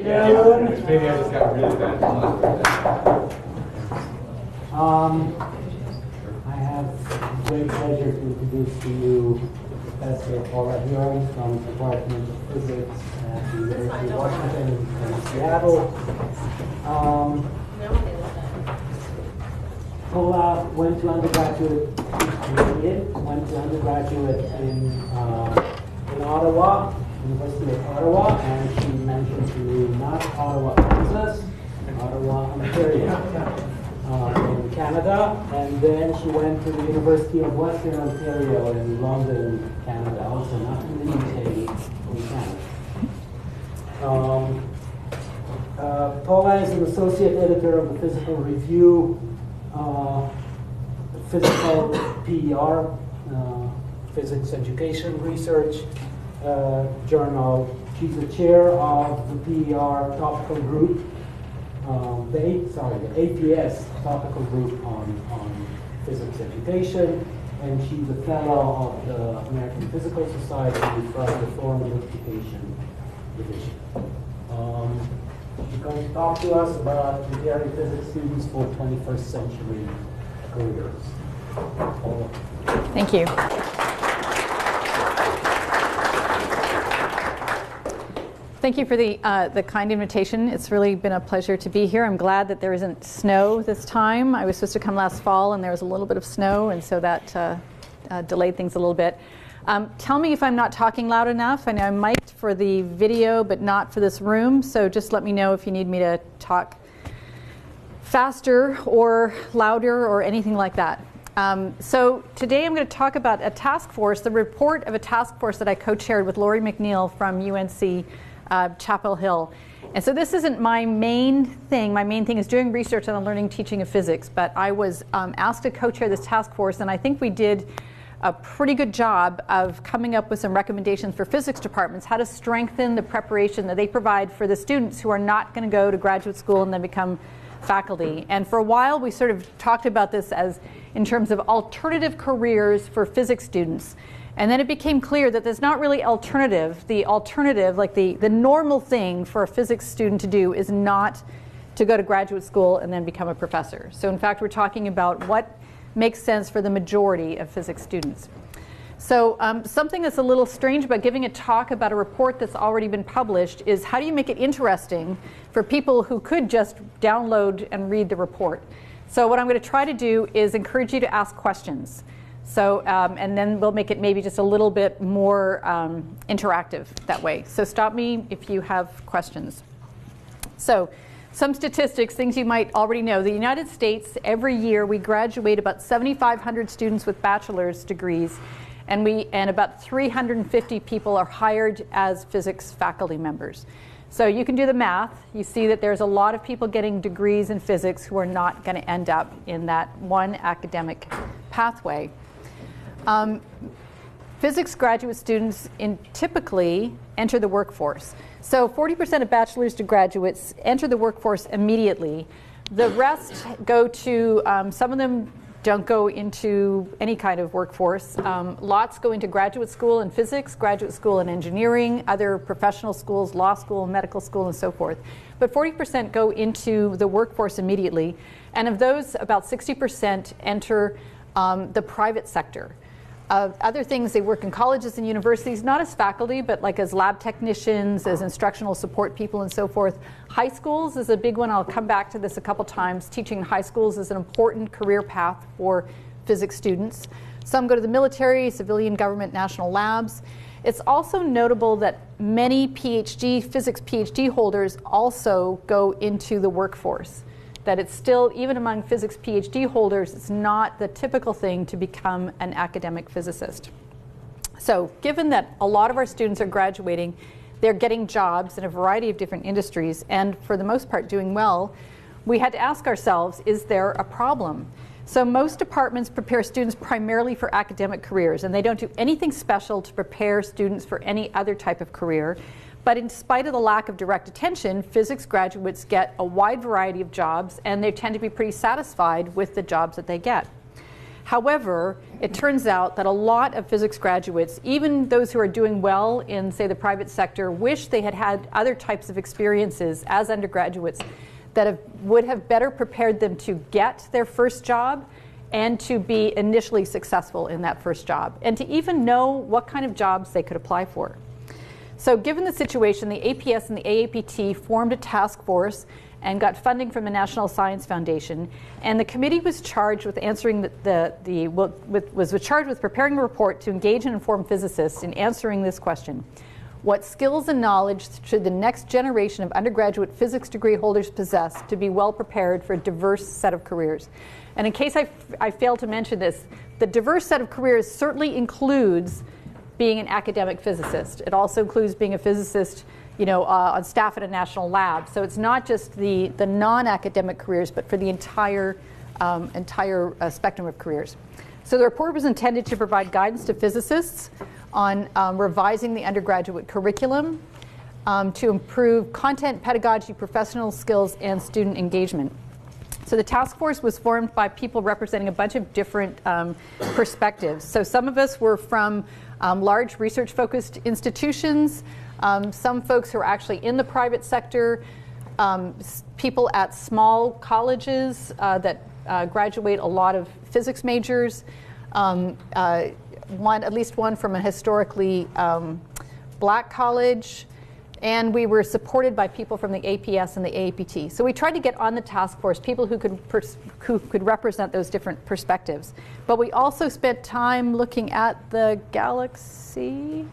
Yeah, maybe I just got really bad. I have great pleasure to introduce to you Professor Paula Heron from the Department of Physics at the University of Washington in Seattle. Paula went to undergraduate in Ottawa, University of Ottawa, and she mentioned to me not Ottawa, Kansas, Ottawa, Ontario, in Canada, and then she went to the University of Western Ontario in London, Canada, also not in the UK, in Canada. Paula is an associate editor of the Physical Review, Physical PER, Physics Education Research Journal. She's the chair of the PER topical group, the APS topical group on physics education, and she's a fellow of the American Physical Society from the Formal Education Division. She's going to talk to us about preparing physics students for 21st century careers. Thank you. Thank you for the kind invitation. It's really been a pleasure to be here. I'm glad that there isn't snow this time. I was supposed to come last fall, and there was a little bit of snow, and so that delayed things a little bit. Tell me if I'm not talking loud enough. I know I'm mic'd for the video, but not for this room, so just let me know if you need me to talk faster or louder or anything like that. So today I'm going to talk about a task force, the report of a task force that I co-chaired with Laurie McNeil from UNC Chapel Hill. And so this isn't my main thing. My main thing is doing research on the learning teaching of physics, but I was asked to co-chair this task force, and I think we did a pretty good job of coming up with some recommendations for physics departments, how to strengthen the preparation that they provide for the students who are not going to go to graduate school and then become faculty. And for a while we sort of talked about this as in terms of alternative careers for physics students. And then it became clear that there's not really alternative. The alternative, like the normal thing for a physics student to do is not to go to graduate school and then become a professor. So in fact, we're talking about what makes sense for the majority of physics students. So something that's a little strange about giving a talk about a report that's already been published is how do you make it interesting for people who could just download and read the report? So what I'm going to try to do is encourage you to ask questions. So, and then we'll make it maybe just a little bit more interactive that way. So stop me if you have questions. So some statistics, things you might already know. The United States, every year we graduate about 7,500 students with bachelor's degrees, and about 350 people are hired as physics faculty members. So you can do the math. You see that there's a lot of people getting degrees in physics who are not going to end up in that one academic pathway. Physics graduate students typically enter the workforce. So 40% of bachelor's to graduates enter the workforce immediately. The rest go to, some of them don't go into any kind of workforce. Lots go into graduate school in physics, graduate school in engineering, other professional schools, law school, medical school, and so forth. But 40% go into the workforce immediately. And of those, about 60% enter the private sector. Other things, they work in colleges and universities, not as faculty, but like as lab technicians, as instructional support people, and so forth. High schools is a big one. I'll come back to this a couple times. Teaching in high schools is an important career path for physics students. Some go to the military, civilian government, national labs. It's also notable that many physics PhD holders also go into the workforce. That it's still, even among physics PhD holders, it's not the typical thing to become an academic physicist. So given that a lot of our students are graduating, they're getting jobs in a variety of different industries, and for the most part doing well, we had to ask ourselves, is there a problem? So most departments prepare students primarily for academic careers, and they don't do anything special to prepare students for any other type of career. But in spite of the lack of direct attention, physics graduates get a wide variety of jobs, and they tend to be pretty satisfied with the jobs that they get. However, it turns out that a lot of physics graduates, even those who are doing well in, say, the private sector, wish they had had other types of experiences as undergraduates that would have better prepared them to get their first job and to be initially successful in that first job, and to even know what kind of jobs they could apply for. So given the situation, the APS and the AAPT formed a task force and got funding from the National Science Foundation, and the committee was charged with answering was charged with preparing a report to engage and inform physicists in answering this question: what skills and knowledge should the next generation of undergraduate physics degree holders possess to be well prepared for a diverse set of careers? And in case I failed to mention this, the diverse set of careers certainly includes being an academic physicist. It also includes being a physicist, on staff at a national lab. So it's not just the non-academic careers, but for the entire spectrum of careers. So the report was intended to provide guidance to physicists on revising the undergraduate curriculum to improve content, pedagogy, professional skills, and student engagement. So the task force was formed by people representing a bunch of different perspectives. So some of us were from large research-focused institutions, some folks who are actually in the private sector, people at small colleges that graduate a lot of physics majors, at least one from a historically black college, and we were supported by people from the APS and the AAPT. So we tried to get on the task force people who could represent those different perspectives. But we also spent time looking at the galaxy.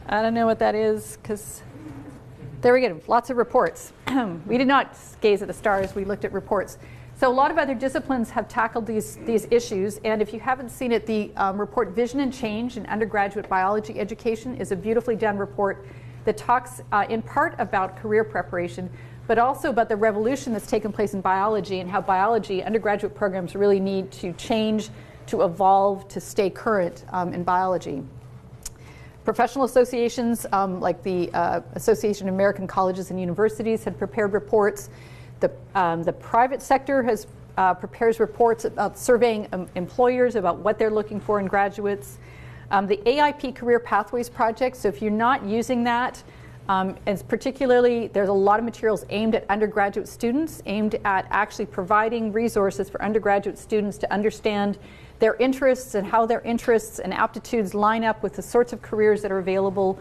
I don't know what that is, because there we go, lots of reports. We did not gaze at the stars, we looked at reports. So a lot of other disciplines have tackled these issues, and if you haven't seen it, the report Vision and Change in Undergraduate Biology Education is a beautifully done report that talks in part about career preparation, but also about the revolution that's taken place in biology and how biology undergraduate programs really need to change, to evolve, to stay current in biology. Professional associations like the Association of American Colleges and Universities had prepared reports. The private sector prepares reports about surveying employers about what they're looking for in graduates. The AIP Career Pathways Project, so if you're not using that, and particularly there's a lot of materials aimed at undergraduate students, aimed at actually providing resources for undergraduate students to understand their interests and how their interests and aptitudes line up with the sorts of careers that are available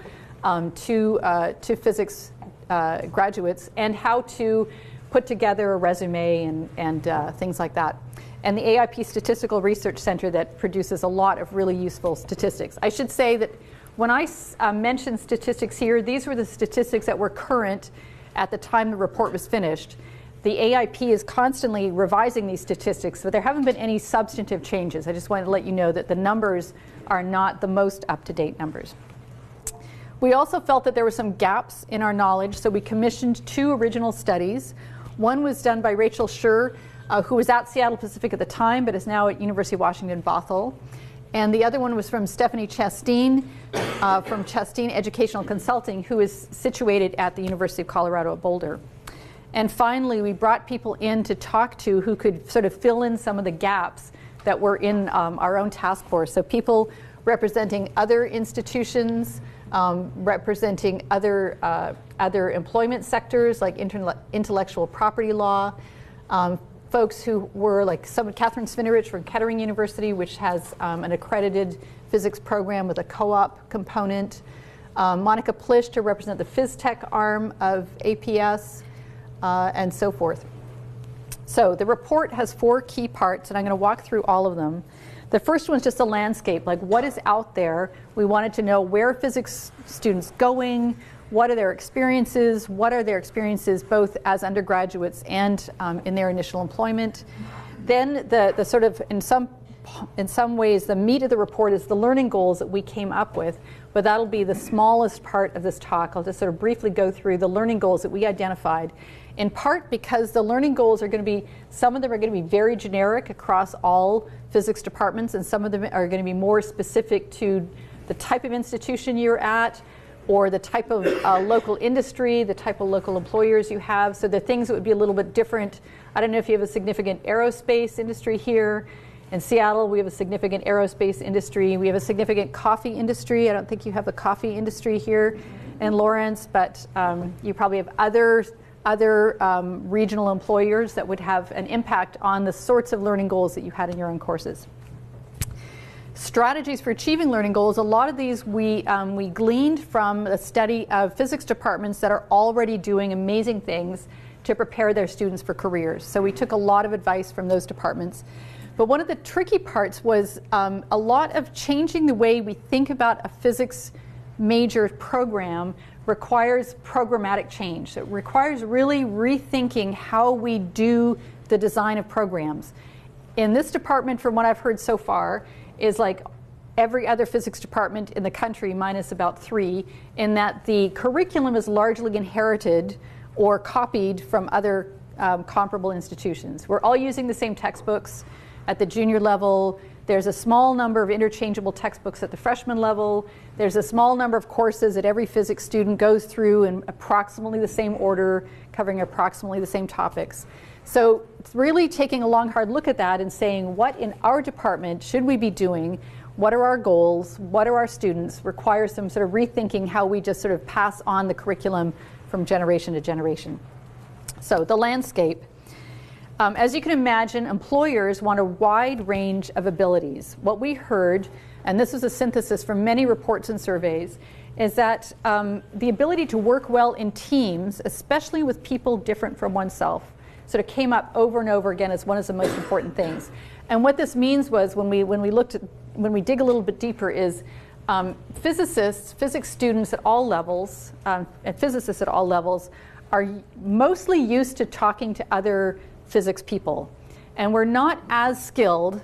to physics graduates, and how to put together a resume and things like that. And the AIP Statistical Research Center that produces a lot of really useful statistics. I should say that when I mentioned statistics here, these were the statistics that were current at the time the report was finished. The AIP is constantly revising these statistics, but there haven't been any substantive changes. I just wanted to let you know that the numbers are not the most up-to-date numbers. We also felt that there were some gaps in our knowledge, so we commissioned 2 original studies. One was done by Rachel Schur, who was at Seattle Pacific at the time, but is now at University of Washington, Bothell. And the other one was from Stephanie Chasteen, from Chasteen Educational Consulting, who is situated at the University of Colorado at Boulder. And finally, we brought people in to talk to who could sort of fill in some of the gaps that were in our own task force. So people representing other institutions, representing other employment sectors like intellectual property law, folks who were like Catherine Svinerich from Kettering University, which has an accredited physics program with a co-op component, Monica Plish to represent the PhysTech arm of APS, and so forth. So the report has 4 key parts, and I'm going to walk through all of them. The first one's just a landscape, like what is out there. We wanted to know where are physics students going, what are their experiences both as undergraduates and in their initial employment. Then the sort of, in some ways, the meat of the report is the learning goals that we came up with, but that'll be the smallest part of this talk. I'll just sort of briefly go through the learning goals that we identified, in part because the learning goals are going to be, some of them are going to be very generic across all physics departments, and some of them are going to be more specific to the type of institution you're at, or the type of local industry, the type of local employers you have. So the things that would be a little bit different. I don't know if you have a significant aerospace industry here. In Seattle, we have a significant aerospace industry. We have a significant coffee industry. I don't think you have a coffee industry here in Lawrence, but you probably have other regional employers that would have an impact on the sorts of learning goals that you had in your own courses. Strategies for achieving learning goals, a lot of these we gleaned from a study of physics departments that are already doing amazing things to prepare their students for careers. So we took a lot of advice from those departments. But one of the tricky parts was a lot of changing the way we think about a physics major program requires programmatic change. It requires really rethinking how we do the design of programs. In this department, from what I've heard so far, is like every other physics department in the country, minus about 3, in that the curriculum is largely inherited or copied from other comparable institutions. We're all using the same textbooks at the junior level. There's a small number of interchangeable textbooks at the freshman level. There's a small number of courses that every physics student goes through in approximately the same order, covering approximately the same topics. So it's really taking a long, hard look at that and saying, what in our department should we be doing? What are our goals? What are our students? Requires some sort of rethinking how we just sort of pass on the curriculum from generation to generation. So the landscape. As you can imagine, employers want a wide range of abilities. What we heard, and this is a synthesis from many reports and surveys, is that the ability to work well in teams, especially with people different from oneself, sort of came up over and over again as one of the most important things. And what this means was, when we dig a little bit deeper, is physicists, physics students at all levels, and physicists at all levels, are mostly used to talking to other physics people, and we're not as skilled,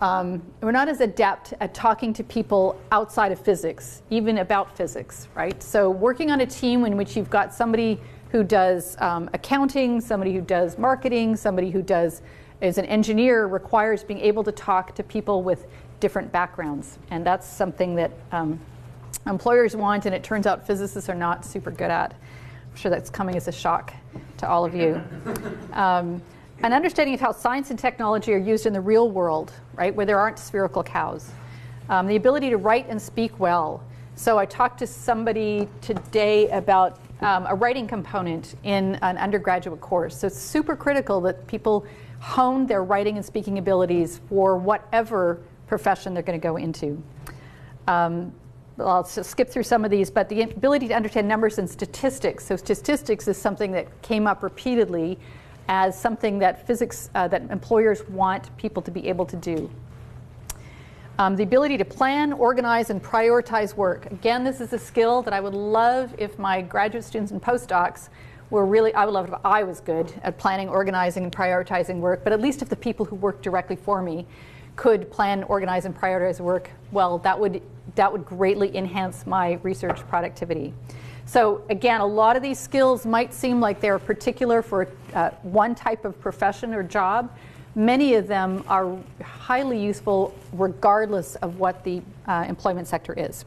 we're not as adept at talking to people outside of physics, even about physics, right? So working on a team in which you've got somebody who does accounting, somebody who does marketing, somebody who is an engineer, requires being able to talk to people with different backgrounds, and that's something that employers want, and it turns out physicists are not super good at. I'm sure that's coming as a shock to all of you. An understanding of how science and technology are used in the real world, right, where there aren't spherical cows. The ability to write and speak well. So I talked to somebody today about a writing component in an undergraduate course. So it's super critical that people hone their writing and speaking abilities for whatever profession they're going to go into. I'll skip through some of these, but the ability to understand numbers and statistics. So statistics is something that came up repeatedly as something that that employers want people to be able to do. The ability to plan, organize, and prioritize work. Again, this is a skill that I would love if my graduate students and postdocs were really, I would love it if I was good at planning, organizing, and prioritizing work, but at least if the people who work directly for me could plan, organize, and prioritize work, well, that would greatly enhance my research productivity. So again, a lot of these skills might seem like they're particular for one type of profession or job. Many of them are highly useful regardless of what the employment sector is.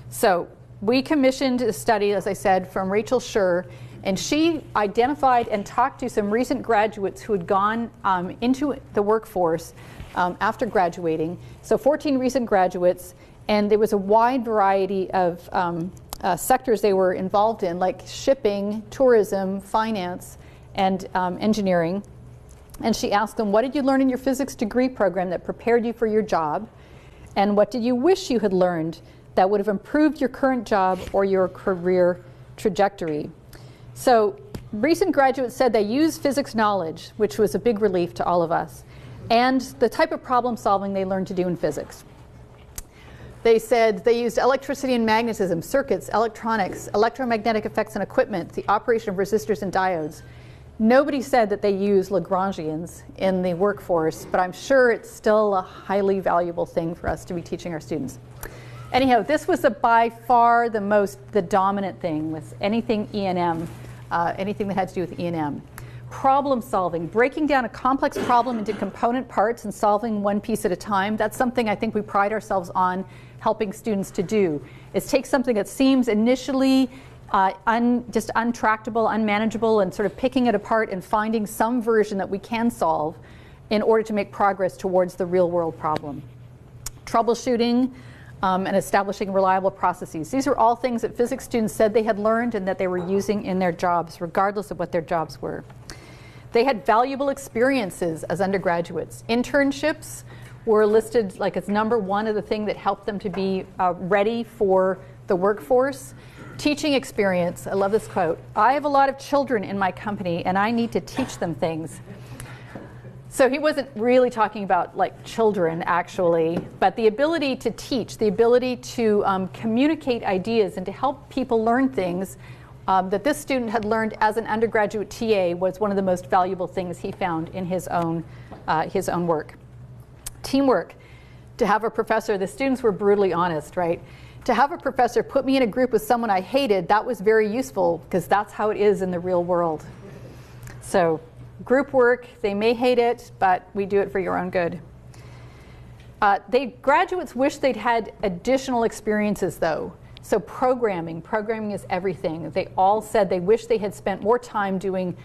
So we commissioned a study, as I said, from Rachel Schur, and she identified and talked to some recent graduates who had gone into the workforce after graduating. So 14 recent graduates, and there was a wide variety of sectors they were involved in, like shipping, tourism, finance, and engineering. And she asked them, what did you learn in your physics degree program that prepared you for your job? And what did you wish you had learned that would have improved your current job or your career trajectory? So recent graduates said they used physics knowledge, which was a big relief to all of us, and the type of problem solving they learned to do in physics. They said they used electricity and magnetism, circuits, electronics, electromagnetic effects and equipment, the operation of resistors and diodes. Nobody said that they use Lagrangians in the workforce, but I'm sure it's still a highly valuable thing for us to be teaching our students. Anyhow, this was by far the dominant thing with anything E&M, anything that had to do with E&M. Problem solving, breaking down a complex problem into component parts and solving one piece at a time. That's something I think we pride ourselves on helping students to do, is take something that seems initially just untractable, unmanageable, and sort of picking it apart and finding some version that we can solve in order to make progress towards the real world problem. Troubleshooting and establishing reliable processes. These are all things that physics students said they had learned and that they were using in their jobs, regardless of what their jobs were. They had valuable experiences as undergraduates. Internships were listed like as number one of the thing that helped them to be ready for the workforce. Teaching experience, I love this quote, "I have a lot of children in my company and I need to teach them things." So he wasn't really talking about like children actually, but the ability to teach, the ability to communicate ideas and to help people learn things that this student had learned as an undergraduate TA was one of the most valuable things he found in his own work. Teamwork. To have a professor, the students were brutally honest, right? To have a professor put me in a group with someone I hated, that was very useful because that's how it is in the real world. So group work, they may hate it, but we do it for your own good. Graduates wish they'd had additional experiences though. So programming is everything. They all said they wish they had spent more time doing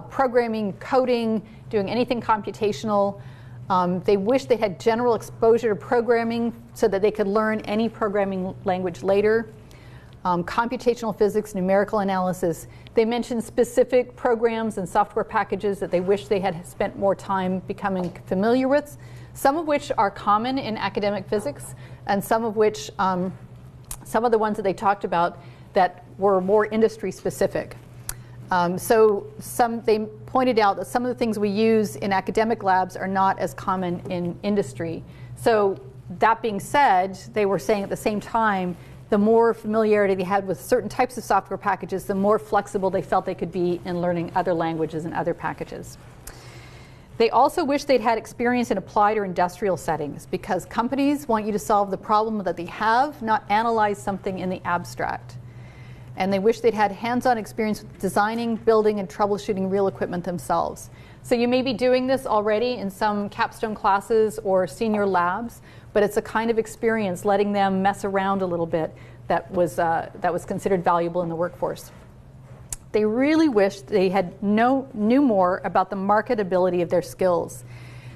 programming, coding, doing anything computational. They wish they had general exposure to programming so that they could learn any programming language later. Computational physics, numerical analysis. They mentioned specific programs and software packages that they wish they had spent more time becoming familiar with, some of which are common in academic physics, and some of which some of the ones that they talked about that were more industry specific. They pointed out that some of the things we use in academic labs are not as common in industry. So that being said, they were saying at the same time, the more familiarity they had with certain types of software packages, the more flexible they felt they could be in learning other languages and other packages. They also wish they'd had experience in applied or industrial settings because companies want you to solve the problem that they have, not analyze something in the abstract. And they wish they'd had hands-on experience with designing, building, and troubleshooting real equipment themselves. So you may be doing this already in some capstone classes or senior labs, but it's a kind of experience letting them mess around a little bit that was considered valuable in the workforce. They really wished they had knew more about the marketability of their skills.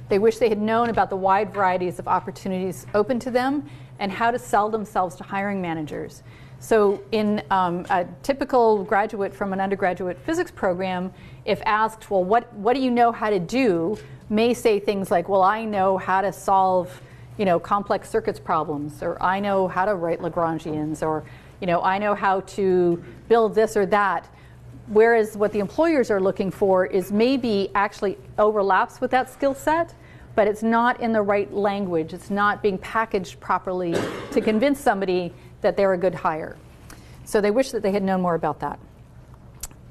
They wish they had known about the wide varieties of opportunities open to them and how to sell themselves to hiring managers. So in a typical graduate from an undergraduate physics program, if asked, well, what do you know how to do, may say things like, well, I know how to solve complex circuits problems, or I know how to write Lagrangians, or I know how to build this or that. Whereas what the employers are looking for is maybe actually overlaps with that skill set, but it's not in the right language. It's not being packaged properly to convince somebody that they're a good hire. So they wish that they had known more about that.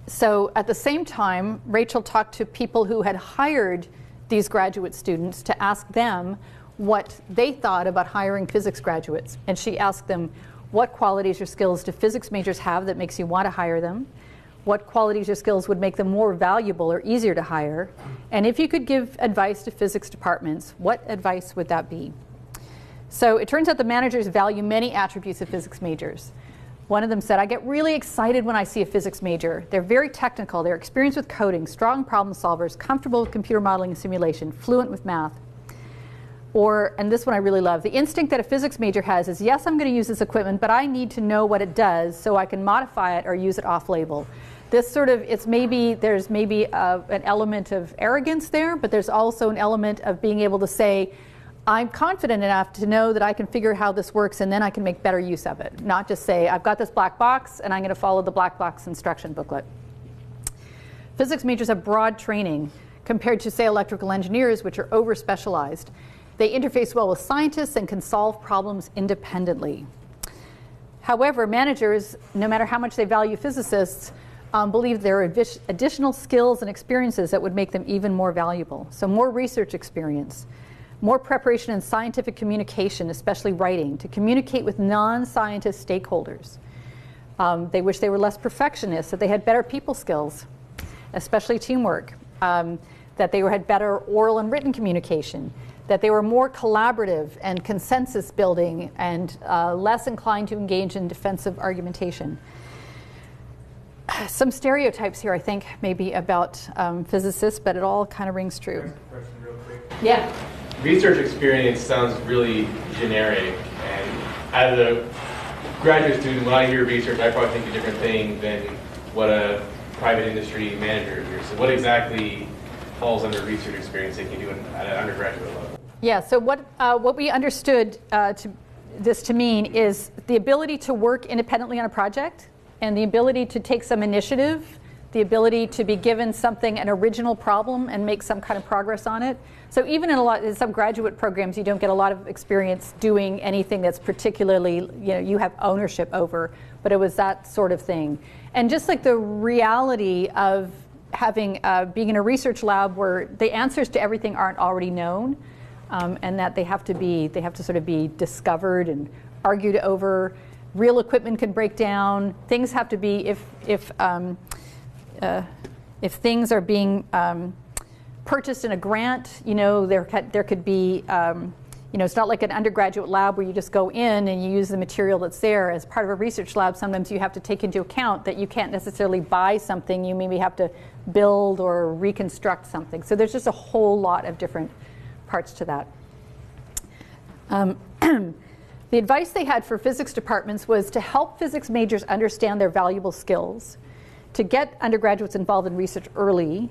So at the same time, Rachel talked to people who had hired these graduate students to ask them what they thought about hiring physics graduates. And she asked them, what qualities or skills do physics majors have that makes you want to hire them? What qualities or skills would make them more valuable or easier to hire? And if you could give advice to physics departments, what advice would that be? So it turns out the managers value many attributes of physics majors. One of them said, I get really excited when I see a physics major. They're very technical, they're experienced with coding, strong problem solvers, comfortable with computer modeling and simulation, fluent with math. Or, and this one I really love, the instinct that a physics major has is, yes, I'm going to use this equipment, but I need to know what it does so I can modify it or use it off-label. This sort of, there's maybe an element of arrogance there, but there's also an element of being able to say, I'm confident enough to know that I can figure how this works and then I can make better use of it. Not just say, I've got this black box and I'm going to follow the black box instruction booklet. Physics majors have broad training compared to, say, electrical engineers, which are over-specialized. They interface well with scientists and can solve problems independently. However, managers, no matter how much they value physicists, believe there are additional skills and experiences that would make them even more valuable. So more research experience, more preparation in scientific communication, especially writing, to communicate with non-scientist stakeholders. They wish they were less perfectionist, that they had better people skills. especially teamwork, that they had better oral and written communication, that they were more collaborative and consensus building and less inclined to engage in defensive argumentation. Some stereotypes here, I think, maybe about physicists, but it all kind of rings true. Question real quick. Yeah. Research experience sounds really generic, and as a graduate student, when I hear research, I probably think a different thing than what a private industry manager hears. So what exactly falls under research experience they can do at an undergraduate level? Yeah, so what we understood this to mean is the ability to work independently on a project and the ability to take some initiative, the ability to be given something, an original problem, and make some kind of progress on it. So even in some graduate programs, you don't get a lot of experience doing anything that's particularly, you have ownership over, but it was that sort of thing. And just like the reality of having being in a research lab where the answers to everything aren't already known, and that they have to sort of be discovered and argued over. Real equipment can break down. Things have to be, if things are being purchased in a grant, there could be, it's not like an undergraduate lab where you just go in and you use the material that's there. As part of a research lab, sometimes you have to take into account that you can't necessarily buy something. You maybe have to build or reconstruct something. So there's just a whole lot of different parts to that. The advice they had for physics departments was to help physics majors understand their valuable skills, to get undergraduates involved in research early,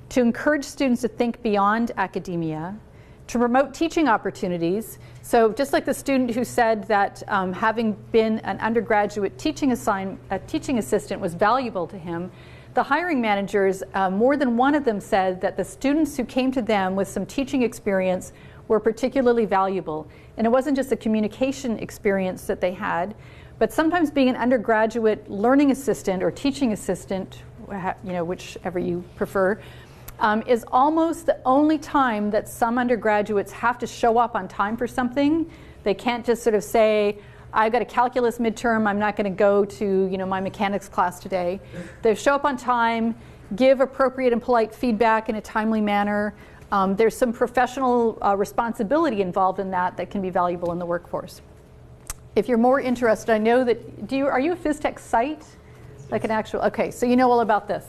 to encourage students to think beyond academia, to promote teaching opportunities. So just like the student who said that having been an undergraduate teaching assistant was valuable to him, the hiring managers, more than one of them said that the students who came to them with some teaching experience were particularly valuable. And it wasn't just a communication experience that they had, but sometimes being an undergraduate learning assistant or teaching assistant, whichever you prefer, is almost the only time that some undergraduates have to show up on time for something. They can't just sort of say, I've got a calculus midterm, I'm not going to go to my mechanics class today. They show up on time, give appropriate and polite feedback in a timely manner. There's some professional responsibility involved in that can be valuable in the workforce. If you're more interested, I know that, are you a PhysTech site? Like an actual, okay, so you know all about this.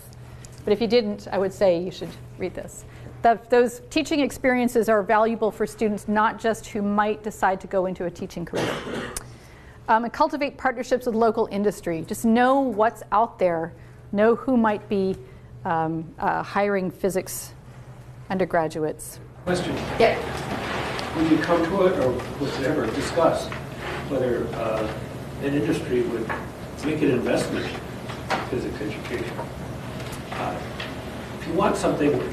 But if you didn't, I would say you should read this. Those teaching experiences are valuable for students, not just who might decide to go into a teaching career. And cultivate partnerships with local industry. Just know what's out there. Know who might be hiring physics undergraduates. Question. Yeah. When you come to it, or was it ever discussed whether an industry would make an investment in physics education? If you want something,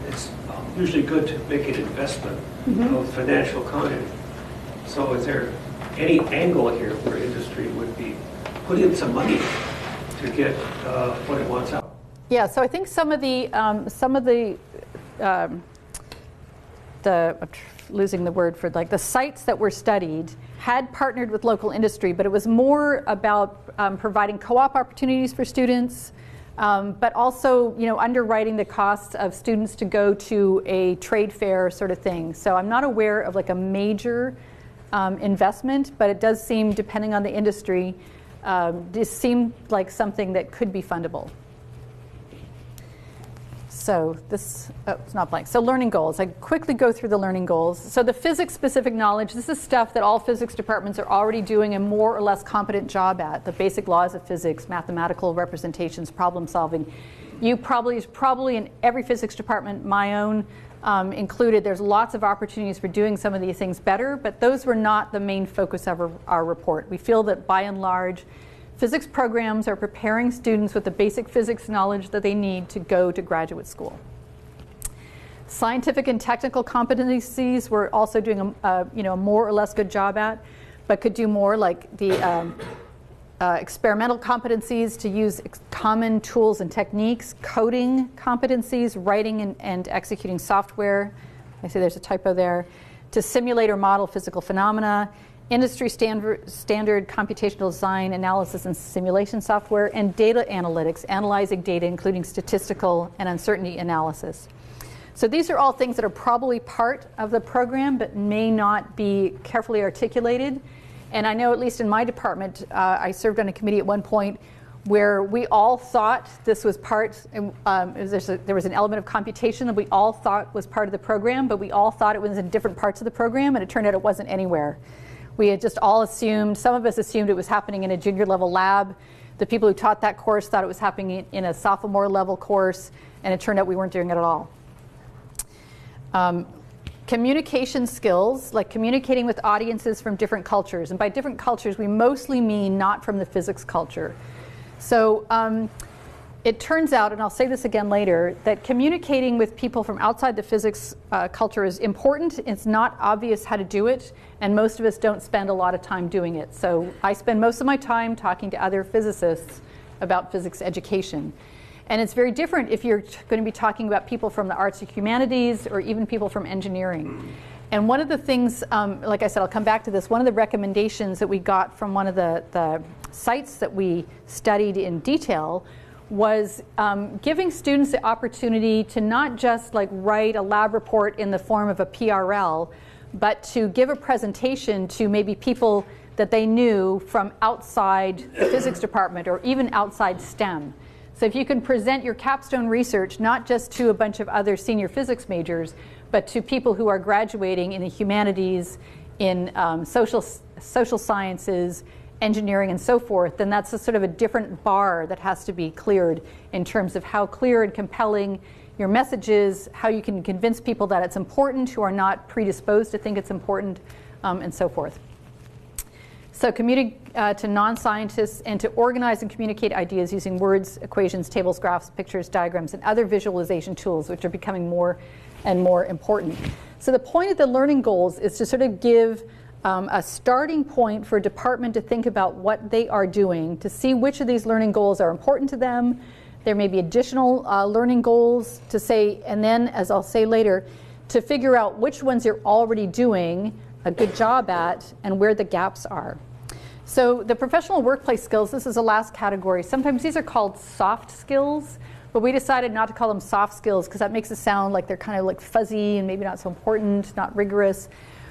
it's usually good to make an investment of financial kind. So is there any angle here where industry would be putting in some money to get what it wants out? Yeah, so I think some of the losing the word for the sites that were studied had partnered with local industry, but it was more about providing co-op opportunities for students, but also underwriting the costs of students to go to a trade fair sort of thing. So I'm not aware of a major investment, but it does seem, depending on the industry, this seemed like something that could be fundable. So this, it's not blank. So learning goals. I quickly go through the learning goals. So the physics-specific knowledge, this is stuff that all physics departments are already doing a more or less competent job at. The basic laws of physics, mathematical representations, problem solving. You probably in every physics department, my own included, there's lots of opportunities for doing some of these things better, but those were not the main focus of our report. We feel that by and large, physics programs are preparing students with the basic physics knowledge that they need to go to graduate school. Scientific and technical competencies we're also doing a more or less good job at, but could do more, like the experimental competencies to use common tools and techniques, coding competencies, writing and executing software. I see there's a typo there. To simulate or model physical phenomena, industry standard computational design, analysis, and simulation software, and data analytics, analyzing data, including statistical and uncertainty analysis. So these are all things that are probably part of the program, but may not be carefully articulated. And I know, at least in my department, I served on a committee at one point where we all thought this was part, there was an element of computation that we all thought was part of the program, but we all thought it was in different parts of the program, and it turned out it wasn't anywhere. We had just all assumed, some of us assumed it was happening in a junior level lab. The people who taught that course thought it was happening in a sophomore level course, and it turned out we weren't doing it at all. Communication skills, like communicating with audiences from different cultures. And by different cultures, we mostly mean not from the physics culture. So it turns out, and I'll say this again later, that communicating with people from outside the physics culture is important. It's not obvious how to do it, and most of us don't spend a lot of time doing it. So I spend most of my time talking to other physicists about physics education. And it's very different if you're going to be talking about people from the arts or humanities, or even people from engineering. And one of the things, like I said, I'll come back to this, one of the recommendations that we got from one of the sites that we studied in detail was giving students the opportunity to not just like write a lab report in the form of a PRL, but to give a presentation to maybe people that they knew from outside the physics department or even outside STEM. So if you can present your capstone research not just to a bunch of other senior physics majors, but to people who are graduating in the humanities, in social sciences, engineering, and so forth, then that's a sort of a different bar that has to be cleared in terms of how clear and compelling your message is, how you can convince people that it's important who are not predisposed to think it's important, and so forth. So communicate to non-scientists and to organize and communicate ideas using words, equations, tables, graphs, pictures, diagrams, and other visualization tools, which are becoming more and more important. So the point of the learning goals is to sort of give a starting point for a department to think about what they are doing, to see which of these learning goals are important to them. There may be additional learning goals to say, and then, as I'll say later, to figure out which ones you're already doing a good job at and where the gaps are. So the professional workplace skills, this is the last category. Sometimes these are called soft skills, but we decided not to call them soft skills because that makes it sound like they're kind of like fuzzy and maybe not so important, not rigorous.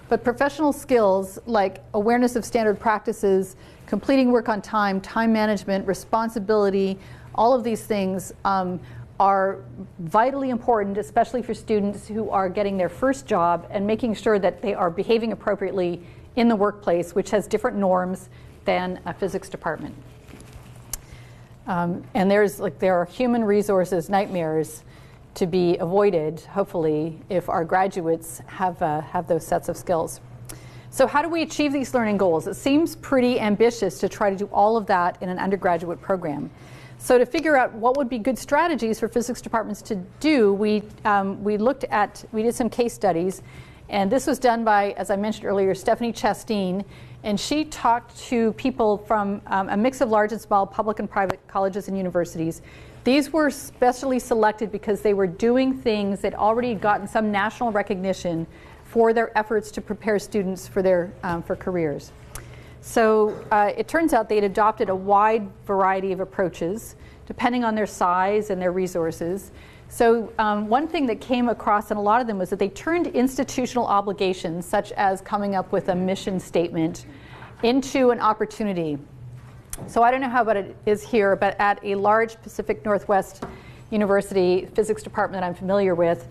But professional skills like awareness of standard practices, completing work on time, time management, responsibility, all of these things are vitally important, especially for students who are getting their first job and making sure that they are behaving appropriately in the workplace, which has different norms than a physics department. And there are human resources nightmares to be avoided, hopefully, if our graduates have those sets of skills. So how do we achieve these learning goals? It seems pretty ambitious to try to do all of that in an undergraduate program. So to figure out what would be good strategies for physics departments to do, we did some case studies, and this was done by, as I mentioned earlier, Stephanie Chasteen, and she talked to people from a mix of large and small public and private colleges and universities. These were specially selected because they were doing things that already gotten some national recognition for their efforts to prepare students for their for careers. So it turns out they had adopted a wide variety of approaches depending on their size and their resources. So one thing that came across in a lot of them was that they turned institutional obligations, such as coming up with a mission statement, into an opportunity. So I don't know how about it is here, but at a large Pacific Northwest University physics department that I'm familiar with,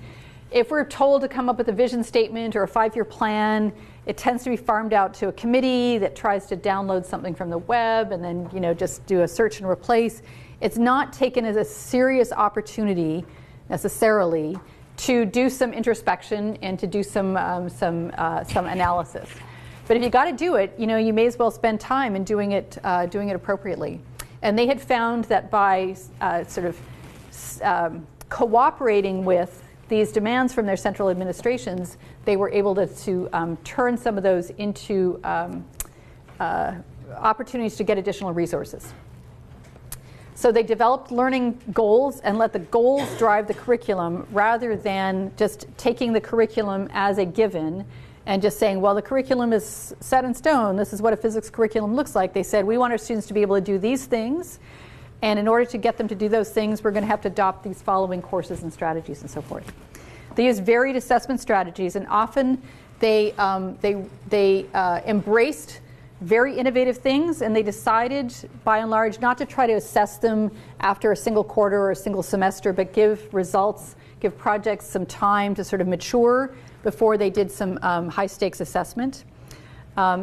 if we're told to come up with a vision statement or a 5-year plan, it tends to be farmed out to a committee that tries to download something from the web and then just do a search and replace. It's not taken as a serious opportunity necessarily to do some introspection and to do some analysis. But if you got to do it, you may as well spend time in doing it appropriately. And they had found that by cooperating with these demands from their central administrations, they were able to turn some of those into opportunities to get additional resources. So they developed learning goals and let the goals drive the curriculum rather than just taking the curriculum as a given and just saying, well, the curriculum is set in stone. This is what a physics curriculum looks like. They said, we want our students to be able to do these things. And in order to get them to do those things, we're going to have to adopt these following courses and strategies and so forth. They use varied assessment strategies, and often they embraced very innovative things, and they decided, by and large, not to try to assess them after a single quarter or a single semester, but give results, give projects some time to sort of mature before they did some high-stakes assessment.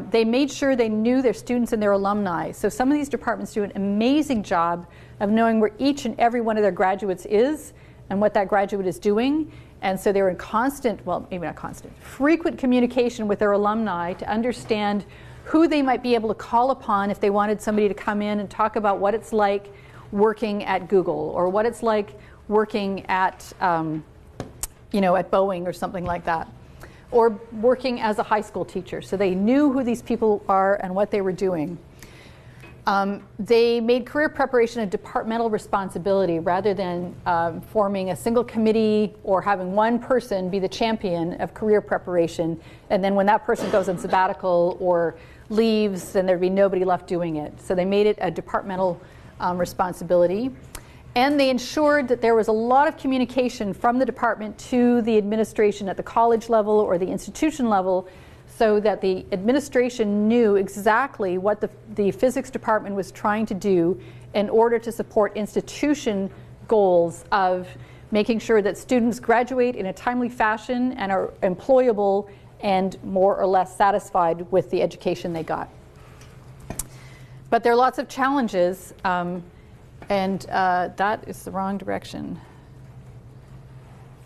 They made sure they knew their students and their alumni. So some of these departments do an amazing job of knowing where each and every one of their graduates is and what that graduate is doing. And so they're in constant, well, maybe not constant, frequent communication with their alumni to understand who they might be able to call upon if they wanted somebody to come in and talk about what it's like working at Google, or what it's like working at, at Boeing or something like that, or working as a high school teacher. So they knew who these people are and what they were doing. They made career preparation a departmental responsibility rather than forming a single committee or having one person be the champion of career preparation. And then when that person goes on sabbatical or leaves, then there'd be nobody left doing it. So they made it a departmental responsibility. And they ensured that there was a lot of communication from the department to the administration at the college level or the institution level, so that the administration knew exactly what the physics department was trying to do in order to support institution goals of making sure that students graduate in a timely fashion and are employable and more or less satisfied with the education they got. But there are lots of challenges, and that is the wrong direction.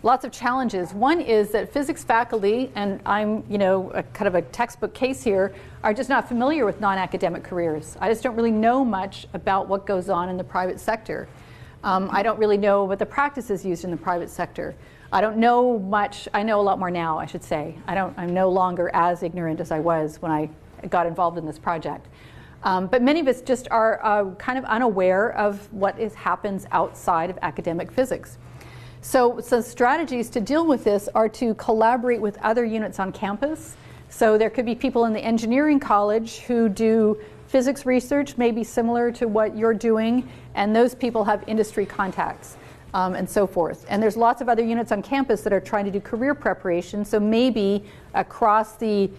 Lots of challenges. One is that physics faculty, and I'm a kind of a textbook case here, are just not familiar with non-academic careers. I just don't really know much about what goes on in the private sector. I don't really know what the practice is used in the private sector. I don't know much. I know a lot more now, I should say. I'm no longer as ignorant as I was when I got involved in this project. But many of us just are kind of unaware of what happens outside of academic physics. So strategies to deal with this are to collaborate with other units on campus. So there could be people in the engineering college who do physics research, maybe similar to what you're doing, and those people have industry contacts and so forth. And there's lots of other units on campus that are trying to do career preparation. So maybe across the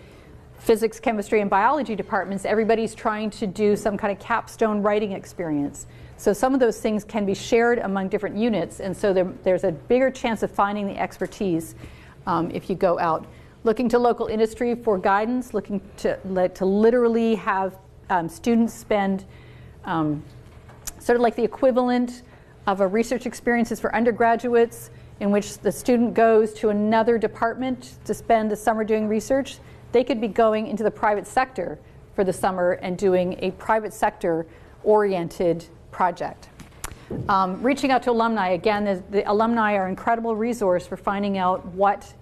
physics, chemistry, and biology departments, everybody's trying to do some kind of capstone writing experience. So some of those things can be shared among different units, and so there's a bigger chance of finding the expertise if you go out. Looking to local industry for guidance, looking to literally have students spend sort of like the equivalent of a research experiences for undergraduates, in which the student goes to another department to spend the summer doing research. They could be going into the private sector for the summer and doing a private sector oriented project. Reaching out to alumni, again, the alumni are an incredible resource for finding out what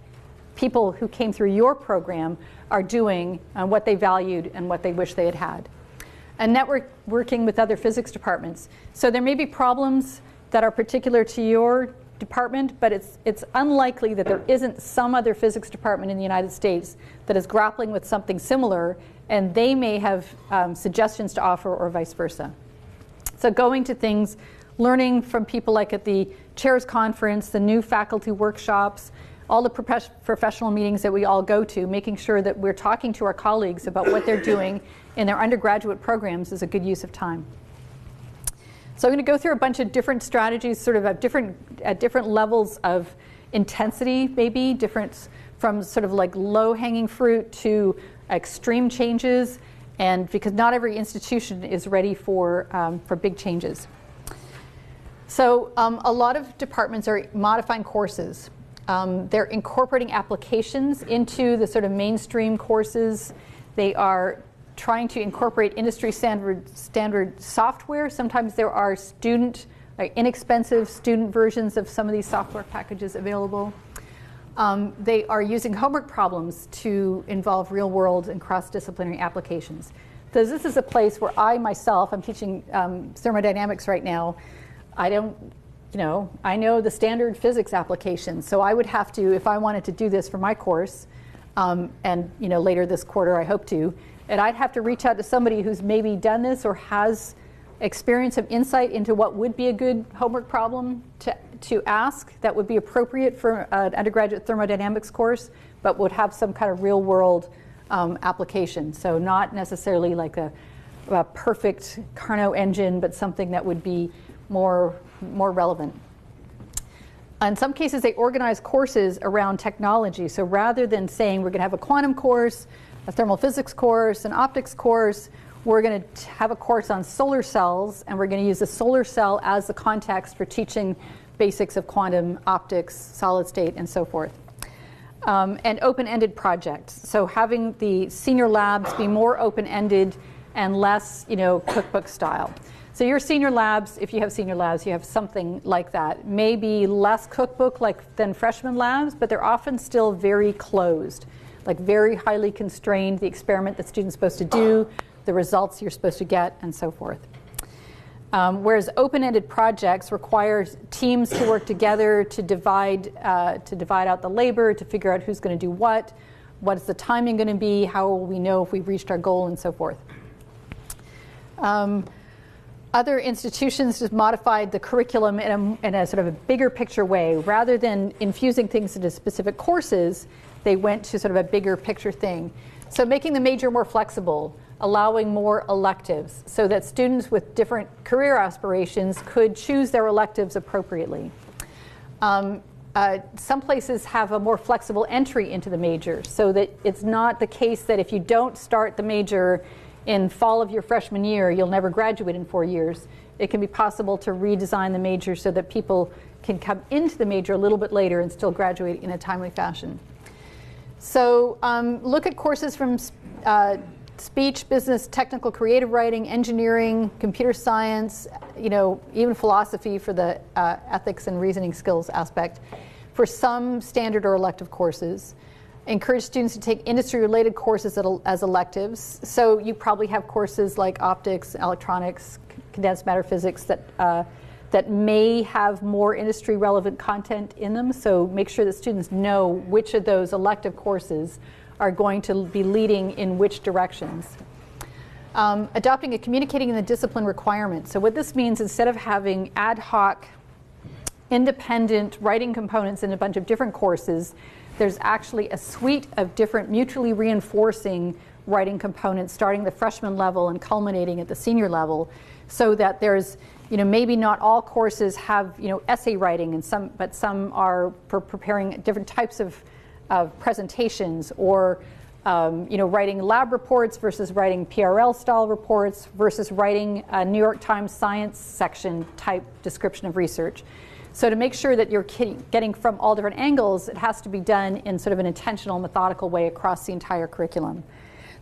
people who came through your program are doing and what they valued and what they wish they had had. And networking with other physics departments. So there may be problems that are particular to your department, but it's unlikely that there isn't some other physics department in the United States that is grappling with something similar, and they may have suggestions to offer, or vice versa. So going to things, learning from people like at the Chairs Conference, the new faculty workshops, all the professional meetings that we all go to, making sure that we're talking to our colleagues about what they're doing in their undergraduate programs is a good use of time. So I'm going to go through a bunch of different strategies, sort of at different levels of intensity, maybe, different from sort of like low-hanging fruit to extreme changes, and because not every institution is ready for big changes. So a lot of departments are modifying courses. They're incorporating applications into the sort of mainstream courses. They are trying to incorporate industry standard software. Sometimes there are inexpensive student versions of some of these software packages available. They are using homework problems to involve real world and cross-disciplinary applications. So this is a place where I'm teaching thermodynamics right now. I know the standard physics applications. So I would have to, if I wanted to do this for my course, and later this quarter I hope to. And I'd have to reach out to somebody who's maybe done this or has experience of insight into what would be a good homework problem to ask that would be appropriate for an undergraduate thermodynamics course, but would have some kind of real world application. So not necessarily like a perfect Carnot engine, but something that would be more relevant. In some cases, they organize courses around technology. So rather than saying we're going to have a quantum course, a thermal physics course, an optics course, we're going to have a course on solar cells, and we're going to use the solar cell as the context for teaching basics of quantum optics, solid state, and so forth. And open-ended projects. So having the senior labs be more open-ended and less, cookbook style. So your senior labs, if you have senior labs, you have something like that. Maybe less cookbook than freshman labs, but they're often still very closed, like very highly constrained, the experiment the student's supposed to do, the results you're supposed to get, and so forth. Whereas open-ended projects require teams to work together to divide out the labor, to figure out who's going to do what's the timing going to be, how will we know if we've reached our goal, and so forth. Other institutions just modified the curriculum in a sort of a bigger picture way. Rather than infusing things into specific courses, they went to sort of a bigger picture thing. So making the major more flexible, allowing more electives so that students with different career aspirations could choose their electives appropriately. Some places have a more flexible entry into the major so that it's not the case that if you don't start the major in fall of your freshman year, you'll never graduate in 4 years. It can be possible to redesign the major so that people can come into the major a little bit later and still graduate in a timely fashion. So look at courses from speech, business, technical, creative writing, engineering, computer science, even philosophy for the ethics and reasoning skills aspect for some standard or elective courses. Encourage students to take industry-related courses as electives. So you probably have courses like optics, electronics, condensed matter physics that may have more industry-relevant content in them. So make sure that students know which of those elective courses are going to be leading in which directions. Adopting a communicating in the discipline requirement. So what this means, instead of having ad hoc, independent writing components in a bunch of different courses, there's actually a suite of different mutually reinforcing writing components starting the freshman level and culminating at the senior level, so that there's, maybe not all courses have, essay writing, but some are for preparing different types of presentations, or writing lab reports versus writing PRL style reports versus writing a New York Times science section type description of research. So to make sure that you're getting from all different angles, it has to be done in sort of an intentional, methodical way across the entire curriculum.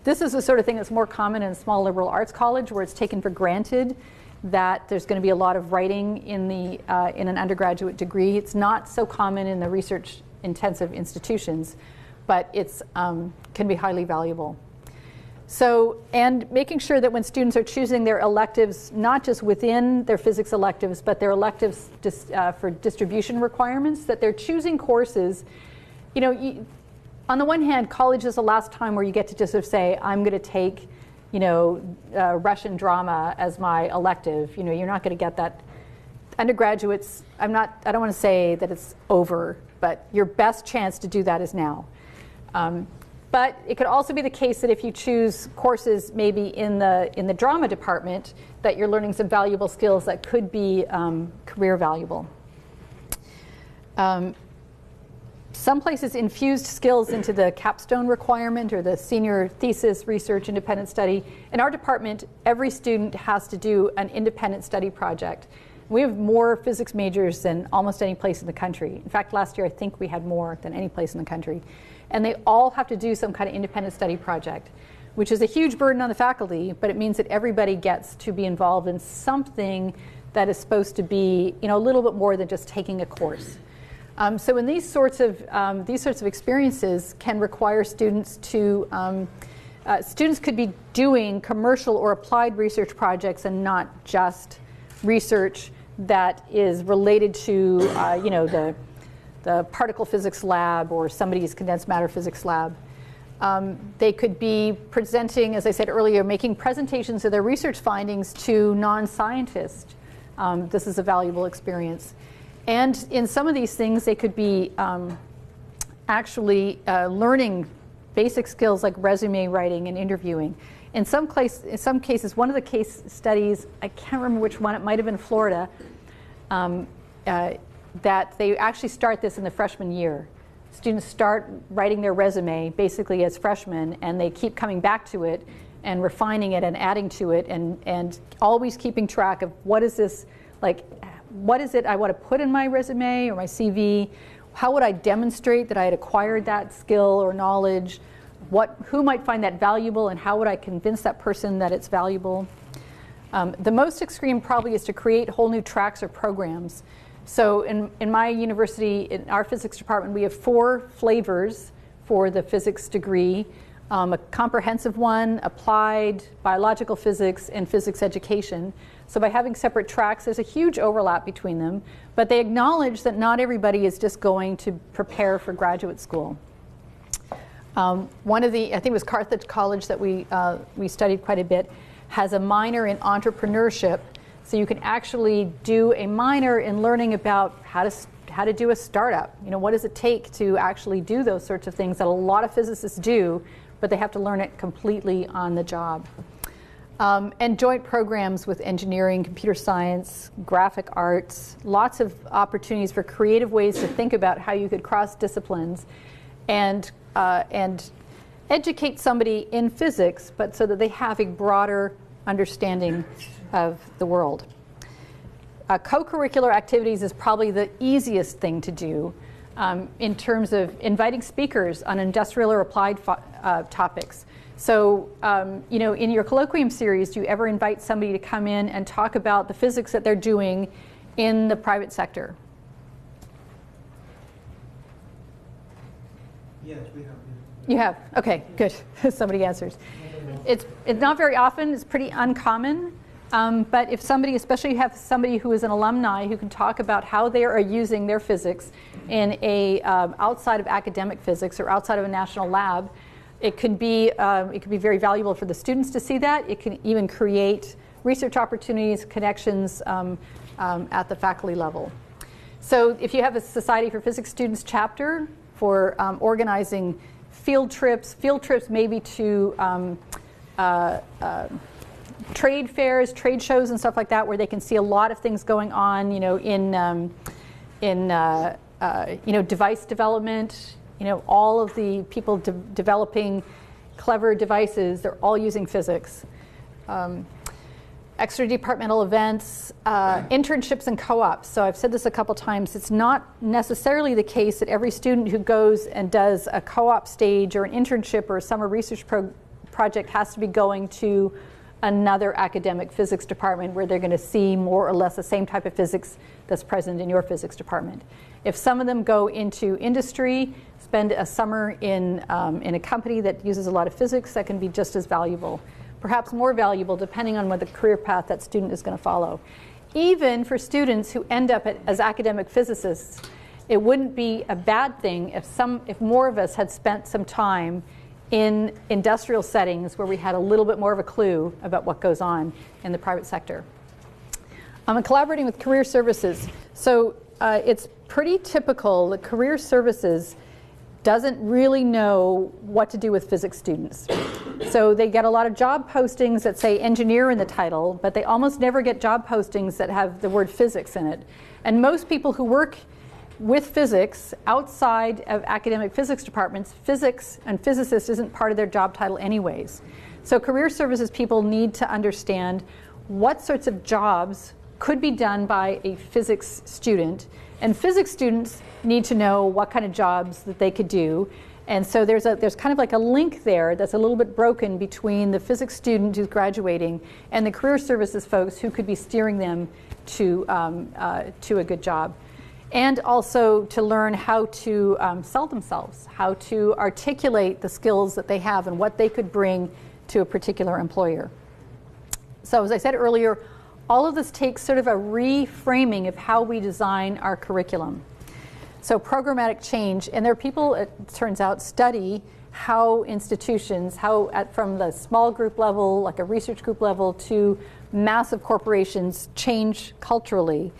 This is the sort of thing that's more common in a small liberal arts college, where it's taken for granted that there's going to be a lot of writing in an undergraduate degree. It's not so common in the research-intensive institutions, but it's can be highly valuable. So, and making sure that when students are choosing their electives, not just within their physics electives, but their electives for distribution requirements, that they're choosing courses. On the one hand, college is the last time where you get to just sort of say, I'm going to take, Russian drama as my elective. You're not going to get that. Undergraduates, I don't want to say that it's over, but your best chance to do that is now. But it could also be the case that if you choose courses maybe in the drama department, that you're learning some valuable skills that could be career valuable. Some places infused skills into the capstone requirement or the senior thesis, research, independent study. In our department, every student has to do an independent study project. We have more physics majors than almost any place in the country. In fact, last year I think we had more than any place in the country. And they all have to do some kind of independent study project, which is a huge burden on the faculty, but it means that everybody gets to be involved in something that is supposed to be, a little bit more than just taking a course. So in these sorts of experiences can require students to, students could be doing commercial or applied research projects and not just research that is related to, the particle physics lab or somebody's condensed matter physics lab. They could be presenting, as I said earlier, making presentations of their research findings to non-scientists. This is a valuable experience. And in some of these things, they could be actually learning basic skills like resume writing and interviewing. In some cases, one of the case studies, I can't remember which one, it might have been Florida, that they actually start this in the freshman year. Students start writing their resume basically as freshmen, and they keep coming back to it and refining it and adding to it, and always keeping track of what is this, like, what is it I want to put in my resume or my CV? How would I demonstrate that I had acquired that skill or knowledge? Who might find that valuable, and how would I convince that person that it's valuable? The most extreme probably is to create whole new tracks or programs. So in my university, in our physics department, we have 4 flavors for the physics degree. A comprehensive one, applied, biological physics, and physics education. So by having separate tracks, there's a huge overlap between them, but they acknowledge that not everybody is just going to prepare for graduate school. One of the, I think it was Carthage College that we studied quite a bit, has a minor in entrepreneurship. So you can actually do a minor in learning about how to do a startup. You know, what does it take to actually do those sorts of things that a lot of physicists do, but they have to learn it completely on the job. And joint programs with engineering, computer science, graphic arts, lots of opportunities for creative ways to think about how you could cross disciplines and educate somebody in physics, but so that they have a broader understanding of the world. Co-curricular activities is probably the easiest thing to do in terms of inviting speakers on industrial or applied topics. So, you know, in your colloquium series, do you ever invite somebody to come in and talk about the physics that they're doing in the private sector? Yes, we have. You have? Okay, good. Somebody answers. It's not very often. It's pretty uncommon. But if somebody, especially you have somebody who is an alumni who can talk about how they are using their physics in a outside of academic physics or outside of a national lab, it could be very valuable for the students to see that. It can even create research opportunities, connections at the faculty level. So if you have a Society for Physics Students chapter for organizing field trips maybe to trade fairs, trade shows, and stuff like that, where they can see a lot of things going on, you know, in device development. You know, all of the people developing clever devices, they're all using physics. Extra departmental events, internships and co-ops. So I've said this a couple times. It's not necessarily the case that every student who goes and does a co-op stage or an internship or a summer research project has to be going to another academic physics department where they're going to see more or less the same type of physics that's present in your physics department. If some of them go into industry, spend a summer in a company that uses a lot of physics, that can be just as valuable. Perhaps more valuable depending on what the career path that student is going to follow. Even for students who end up as academic physicists, it wouldn't be a bad thing if more of us had spent some time in industrial settings where we had a little bit more of a clue about what goes on in the private sector. I'm collaborating with career services. So it's pretty typical that career services doesn't really know what to do with physics students. So they get a lot of job postings that say engineer in the title, but they almost never get job postings that have the word physics in it. And most people who work with physics outside of academic physics departments, physics and physicist isn't part of their job title anyways. So career services people need to understand what sorts of jobs could be done by a physics student, and physics students need to know what kind of jobs that they could do. And so there's kind of like a link there that's a little bit broken between the physics student who's graduating and the career services folks who could be steering them to a good job. And also to learn how to sell themselves, how to articulate the skills that they have and what they could bring to a particular employer. So as I said earlier, all of this takes sort of a reframing of how we design our curriculum. So programmatic change, and there are people, it turns out, study how institutions, from the small group level, like a research group level, to massive corporations change culturally.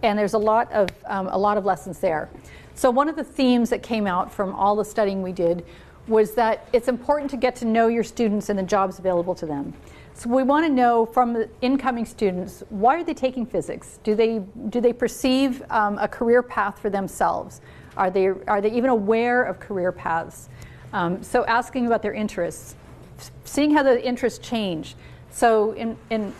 And there's a lot of lessons there. So one of the themes that came out from all the studying we did was that it's important to get to know your students and the jobs available to them. So we want to know from the incoming students, why are they taking physics? Do they perceive a career path for themselves? Are they even aware of career paths? So asking about their interests, seeing how the interests change. So in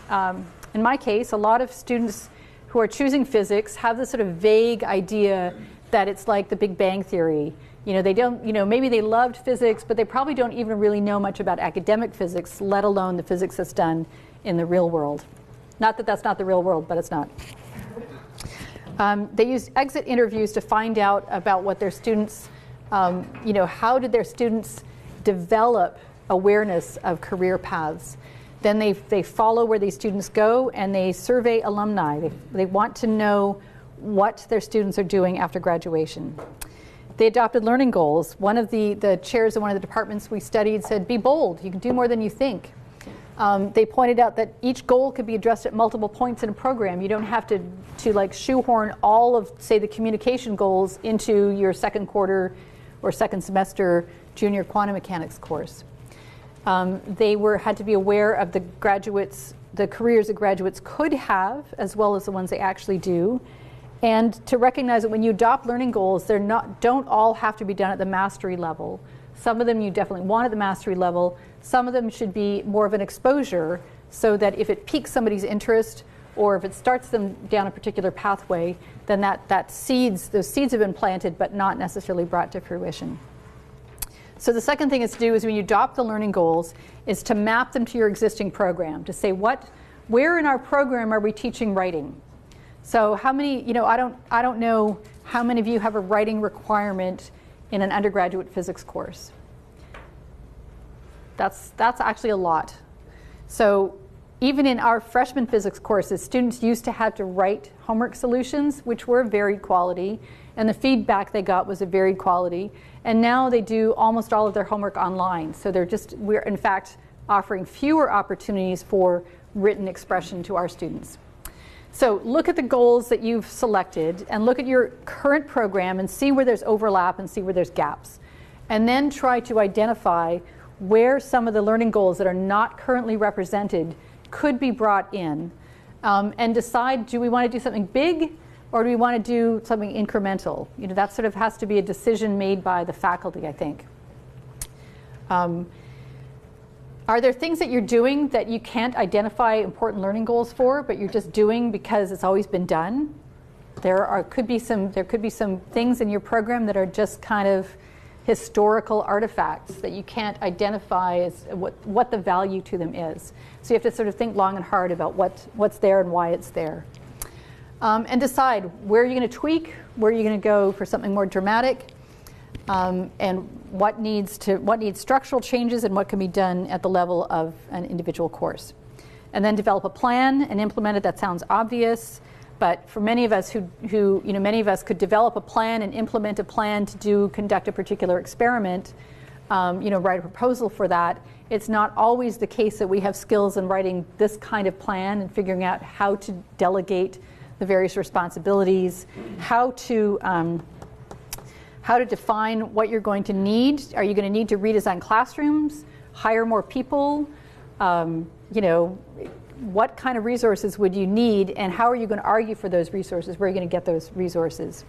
my case, a lot of students who are choosing physics have this sort of vague idea that it's like the Big Bang Theory. They don't, maybe they loved physics, but they probably don't even really know much about academic physics, let alone the physics that's done in the real world. Not that that's not the real world, but it's not. They used exit interviews to find out about what their students, how did their students develop awareness of career paths. Then they follow where these students go, and they survey alumni. They want to know what their students are doing after graduation. They adopted learning goals. One of the chairs in one of the departments we studied said, be bold, you can do more than you think. They pointed out that each goal could be addressed at multiple points in a program. You don't have to like shoehorn all of, say, the communication goals into your second quarter or second semester junior quantum mechanics course. They had to be aware of the careers that graduates could have, as well as the ones they actually do. And to recognize that when you adopt learning goals, don't all have to be done at the mastery level. Some of them you definitely want at the mastery level. Some of them should be more of an exposure, so that if it piques somebody's interest or if it starts them down a particular pathway, then those seeds have been planted but not necessarily brought to fruition. So the second thing is to do is when you adopt the learning goals is to map them to your existing program, to say where in our program are we teaching writing? So how many, I don't know how many of you have a writing requirement in an undergraduate physics course. That's actually a lot. So even in our freshman physics courses, students used to have to write homework solutions, which were varied quality, and the feedback they got was of varied quality. And now they do almost all of their homework online. So we're in fact offering fewer opportunities for written expression to our students. So look at the goals that you've selected and look at your current program and see where there's overlap and see where there's gaps. And then try to identify where some of the learning goals that are not currently represented could be brought in, and decide, do we want to do something big or do we want to do something incremental? That sort of has to be a decision made by the faculty, I think. Are there things that you're doing that you can't identify important learning goals for, but you're just doing because it's always been done? There could be some things in your program that are just kind of historical artifacts that you can't identify as what the value to them is. So you have to sort of think long and hard about what's there and why it's there. And decide where you're going to tweak, where you're going to go for something more dramatic, and what needs structural changes and what can be done at the level of an individual course. And then develop a plan and implement it. That sounds obvious, but for many of us who many of us could develop a plan and implement a plan to conduct a particular experiment, write a proposal for that. It's not always the case that we have skills in writing this kind of plan and figuring out how to delegate the various responsibilities, how to define what you're going to need. Are you going to need to redesign classrooms, hire more people? What kind of resources would you need, and how are you going to argue for those resources? Where are you going to get those resources?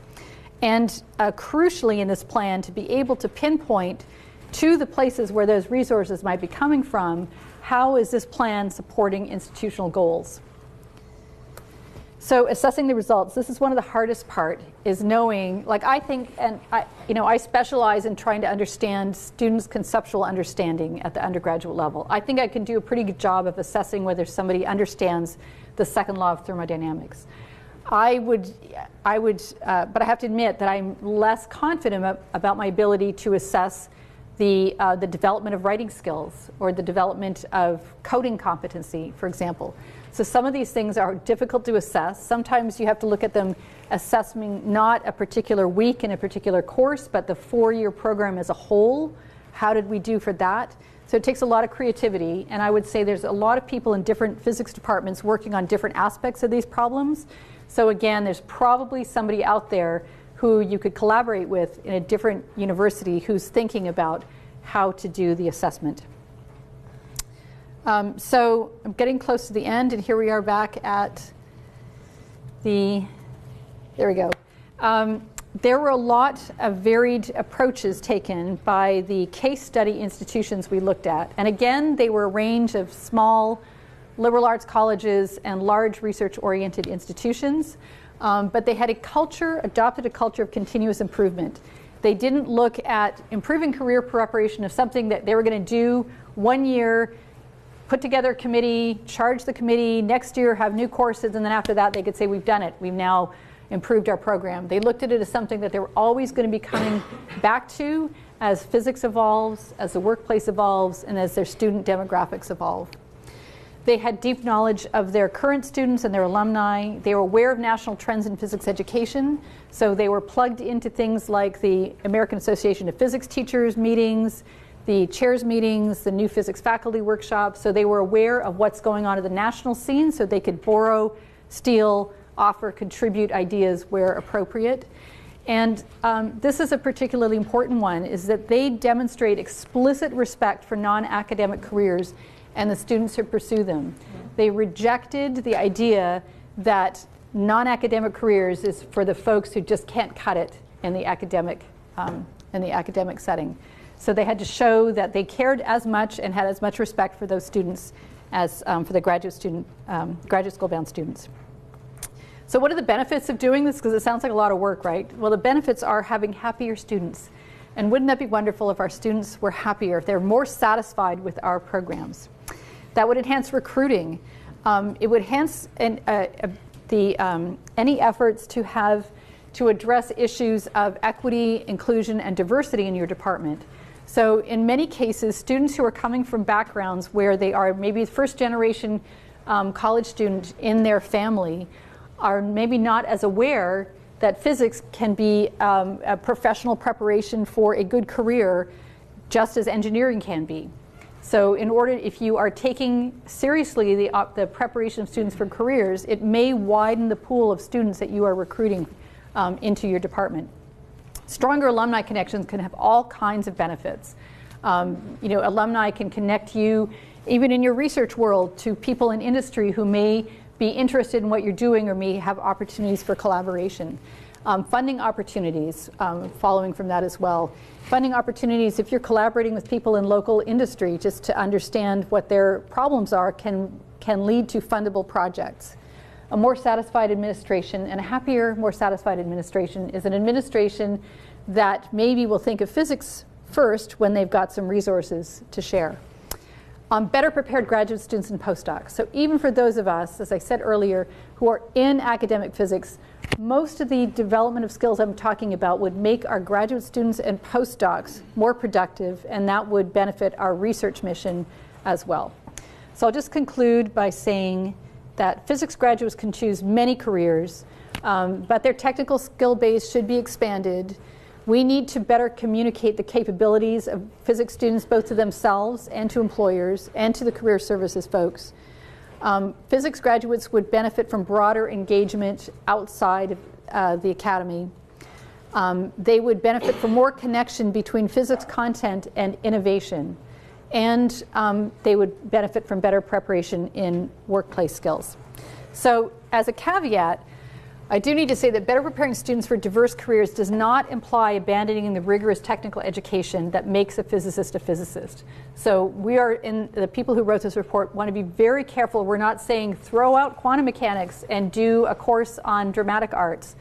And crucially in this plan, to be able to pinpoint to the places where those resources might be coming from, how is this plan supporting institutional goals? So assessing the results, this is one of the hardest part, is knowing, I specialize in trying to understand students' conceptual understanding at the undergraduate level. I think I can do a pretty good job of assessing whether somebody understands the second law of thermodynamics. But I have to admit that I'm less confident about my ability to assess the development of writing skills or the development of coding competency, for example. So some of these things are difficult to assess. Sometimes you have to look at them assessing not a particular week in a particular course, but the 4-year program as a whole. How did we do for that? So it takes a lot of creativity, and I would say there's a lot of people in different physics departments working on different aspects of these problems. So again, there's probably somebody out there who you could collaborate with in a different university who's thinking about how to do the assessment. So I'm getting close to the end, and here we are back at there we go. There were a lot of varied approaches taken by the case study institutions we looked at. And again, they were a range of small liberal arts colleges and large research-oriented institutions. But they had adopted a culture of continuous improvement. They didn't look at improving career preparation as something that they were going to do 1 year, put together a committee, charge the committee, next year have new courses, and then after that they could say, we've done it. We've now improved our program. They looked at it as something that they were always going to be coming back to as physics evolves, as the workplace evolves, and as their student demographics evolve. They had deep knowledge of their current students and their alumni. They were aware of national trends in physics education, so they were plugged into things like the American Association of Physics Teachers meetings, the chairs meetings, the new physics faculty workshops. So they were aware of what's going on at the national scene, so they could borrow, steal, offer, contribute ideas where appropriate. And this is a particularly important one, is that they demonstrate explicit respect for non-academic careers and the students who pursue them. They rejected the idea that non-academic careers is for the folks who just can't cut it in the academic setting. So they had to show that they cared as much and had as much respect for those students as for the graduate school bound students. So what are the benefits of doing this? Because it sounds like a lot of work, right? Well, the benefits are having happier students. And wouldn't that be wonderful if our students were happier, if they're more satisfied with our programs? That would enhance recruiting. It would enhance any efforts to address issues of equity, inclusion, and diversity in your department. So in many cases, students who are coming from backgrounds where they are maybe first generation college student in their family are maybe not as aware that physics can be a professional preparation for a good career, just as engineering can be. So if you are taking seriously the preparation of students for careers, it may widen the pool of students that you are recruiting into your department. Stronger alumni connections can have all kinds of benefits. Alumni can connect you, even in your research world, to people in industry who may be interested in what you're doing or may have opportunities for collaboration. Funding opportunities, following from that as well. Funding opportunities, if you're collaborating with people in local industry just to understand what their problems are, can lead to fundable projects. A more satisfied administration, and a happier, more satisfied administration is an administration that maybe will think of physics first when they've got some resources to share. Better prepared graduate students and postdocs. So even for those of us, as I said earlier, who are in academic physics, most of the development of skills I'm talking about would make our graduate students and postdocs more productive, and that would benefit our research mission as well. So I'll just conclude by saying that physics graduates can choose many careers, but their technical skill base should be expanded. We need to better communicate the capabilities of physics students both to themselves and to employers and to the career services folks. Physics graduates would benefit from broader engagement outside of the academy. They would benefit from more connection between physics content and innovation. And they would benefit from better preparation in workplace skills. So as a caveat, I do need to say that better preparing students for diverse careers does not imply abandoning the rigorous technical education that makes a physicist a physicist. So the people who wrote this report want to be very careful. We're not saying throw out quantum mechanics and do a course on dramatic arts.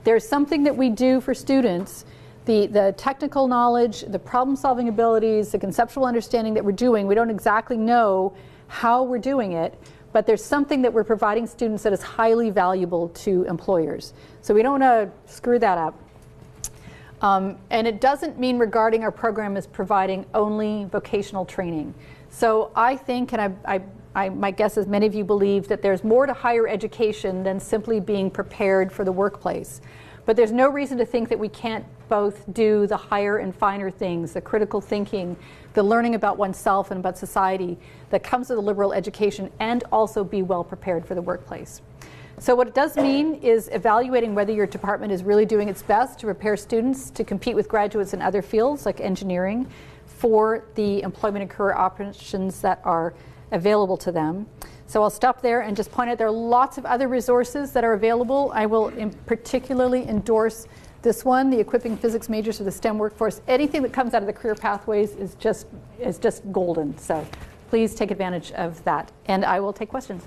There's something that we do for students, the technical knowledge, the problem-solving abilities, the conceptual understanding that we're doing. We don't exactly know how we're doing it, but there's something that we're providing students that is highly valuable to employers. So we don't want to screw that up. And it doesn't mean regarding our program as providing only vocational training. So I think, and my guess is many of you believe, that there's more to higher education than simply being prepared for the workplace. But there's no reason to think that we can't both do the higher and finer things, the critical thinking, the learning about oneself and about society that comes with a liberal education, and also be well prepared for the workplace. So what it does mean is evaluating whether your department is really doing its best to prepare students to compete with graduates in other fields like engineering for the employment and career options that are available to them. So I'll stop there and just point out there are lots of other resources that are available. I will particularly endorse this one, the Equipping Physics Majors for the STEM Workforce. Anything that comes out of the career pathways is just golden. So please take advantage of that. And I will take questions.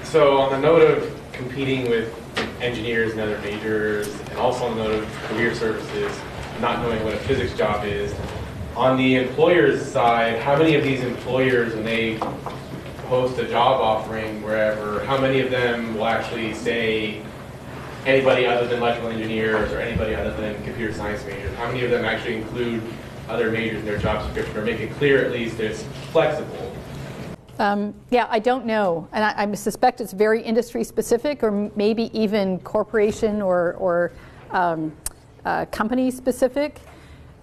So on the note of competing with engineers and other majors, and also on the note of career services, not knowing what a physics job is, on the employer's side, how many of these employers, when they post a job offering wherever, how many of them will actually say anybody other than electrical engineers or anybody other than computer science majors? How many of them actually include other majors in their job description, or make it clear at least that it's flexible? Yeah, I don't know, and I suspect it's very industry specific, or maybe even corporation or company specific.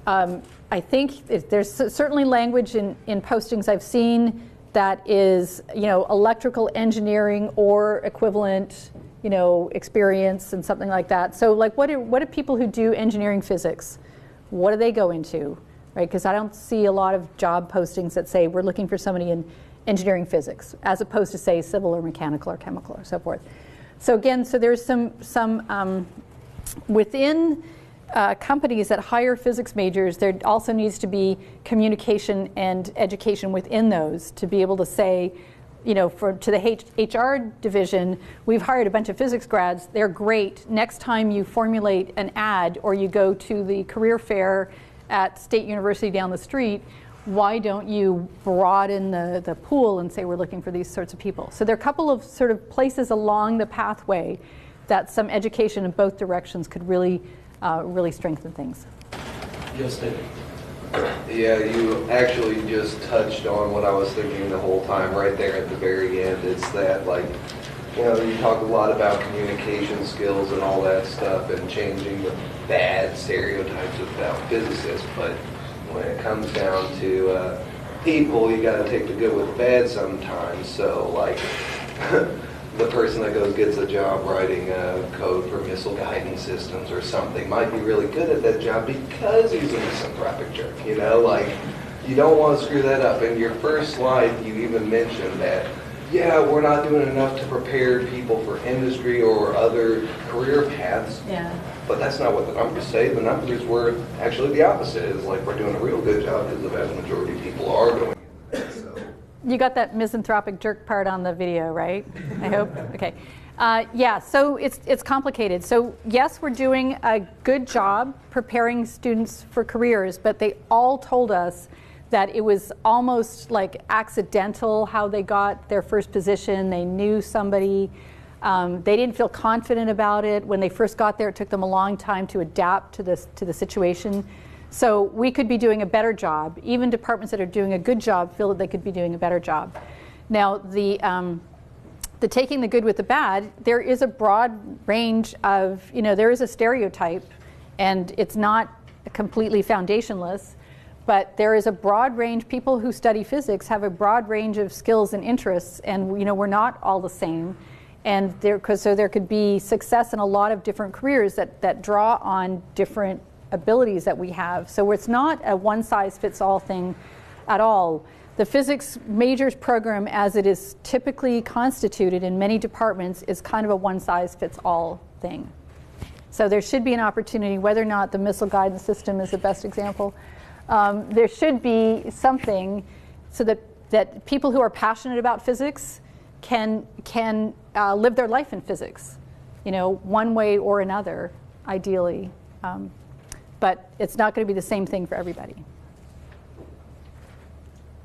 I think there's certainly language in postings I've seen that is, electrical engineering or equivalent, experience and something like that. So, like, what do people who do engineering physics, what do they go into, right? Because I don't see a lot of job postings that say we're looking for somebody in engineering physics, as opposed to, say, civil or mechanical or chemical or so forth. So again, there's some within companies that hire physics majors, there also needs to be communication and education within those to be able to say, to the HR division, we've hired a bunch of physics grads, they're great. Next time you formulate an ad or you go to the career fair at State University down the street, why don't you broaden the pool and say we're looking for these sorts of people? So there are a couple of sort of places along the pathway that some education in both directions could really strengthen things. Yes, David. Yeah, you actually just touched on what I was thinking the whole time right there at the very end. It's that, you talk a lot about communication skills and all that stuff and changing the bad stereotypes about physicists, but when it comes down to people, you got to take the good with the bad sometimes. So, the person that gets a job writing code for missile guidance systems or something might be really good at that job because he's a misanthropic jerk. You don't want to screw that up. In your first slide, you even mentioned that, yeah, we're not doing enough to prepare people for industry or other career paths. Yeah. But that's not what the numbers say. The numbers were actually the opposite. It's like we're doing a real good job because the vast majority of people are going. So. You got that misanthropic jerk part on the video, right? I hope. Okay. Yeah. So it's complicated. So yes, we're doing a good job preparing students for careers, but they all told us that it was almost like accidental how they got their first position. They knew somebody. They didn't feel confident about it. When they first got there, it took them a long time to adapt to the situation. So we could be doing a better job. Even departments that are doing a good job feel that they could be doing a better job. Now, the taking the good with the bad, there is a broad range of, there is a stereotype, and it's not completely foundationless, but there is a broad range. People who study physics have a broad range of skills and interests, and we're not all the same. And there could be success in a lot of different careers that draw on different abilities that we have. So it's not a one-size-fits-all thing at all. The physics majors program, as it is typically constituted in many departments, is kind of a one-size-fits-all thing. So there should be an opportunity, whether or not the missile guidance system is the best example, there should be something so that people who are passionate about physics can live their life in physics, one way or another, ideally. But it's not going to be the same thing for everybody.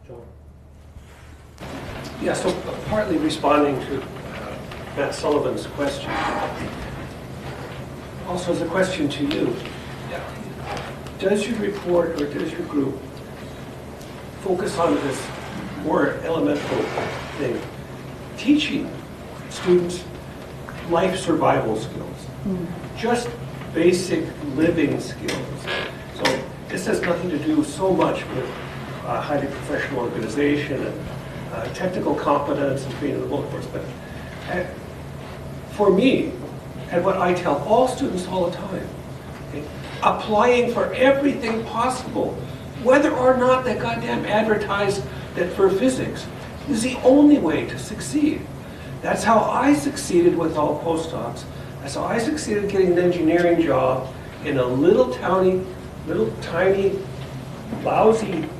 John. Yeah, so partly responding to Matt Sullivan's question. Also, as a question to you, does your report or does your group focus on this more elemental thing, teaching students life survival skills, just basic living skills? So this has nothing to do so much with highly professional organization and technical competence and being in the workforce, but for me, and what I tell all students all the time, okay, applying for everything possible, whether or not they goddamn advertise that for physics, is the only way to succeed. That's how I succeeded with all postdocs. That's how I succeeded getting an engineering job in a little tiny, lousy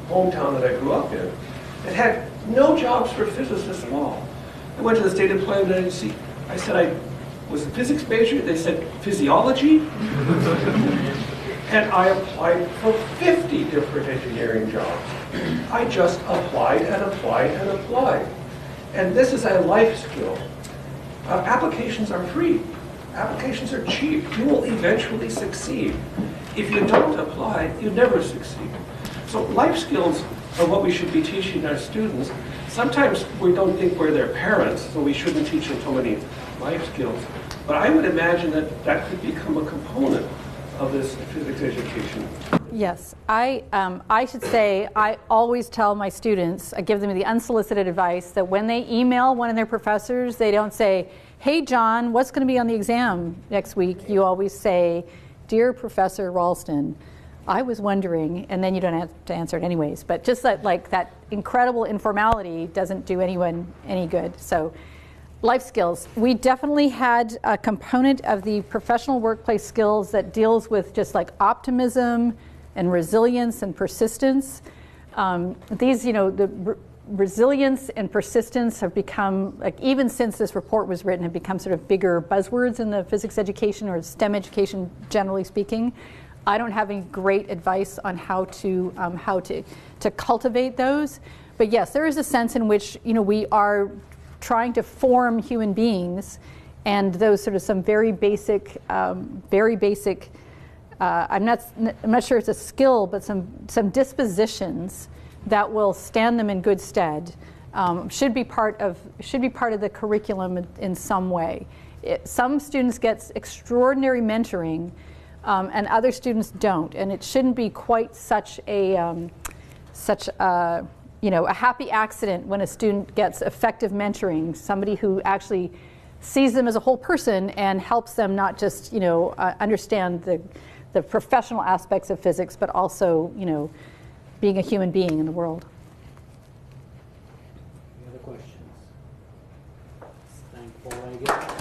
hometown that I grew up in that had no jobs for physicists at all. I went to the state employment agency. I said I was a physics major. They said physiology. And I applied for 50 different engineering jobs. I just applied and applied and applied. And this is a life skill. Applications are free. Applications are cheap. You will eventually succeed. If you don't apply, you never succeed. So life skills are what we should be teaching our students. Sometimes we don't think we're their parents, so we shouldn't teach them so many life skills. But I would imagine that that could become a component of this physics education. Yes, I should say I always tell my students, I give them the unsolicited advice that when they email one of their professors, they don't say, "Hey John, what's going to be on the exam next week?" You always say, "Dear Professor Ralston, I was wondering," and then you don't have to answer it anyways. But just that, like, that incredible informality doesn't do anyone any good. So life skills. We definitely had a component of the professional workplace skills that deals with just like optimism and resilience and persistence. These, the resilience and persistence have become, like, even since this report was written, have become sort of bigger buzzwords in the physics education or STEM education, generally speaking. I don't have any great advice on how to cultivate those. But yes, there is a sense in which, we are trying to form human beings, and those sort of some very basic, I'm not sure it's a skill, but some dispositions that will stand them in good stead should be part of the curriculum in some way. Some students get extraordinary mentoring, and other students don't, and it shouldn't be quite such a happy accident when a student gets effective mentoring, somebody who actually sees them as a whole person and helps them not just understand the professional aspects of physics, but also being a human being in the world. Any other questions? Thank Paula again.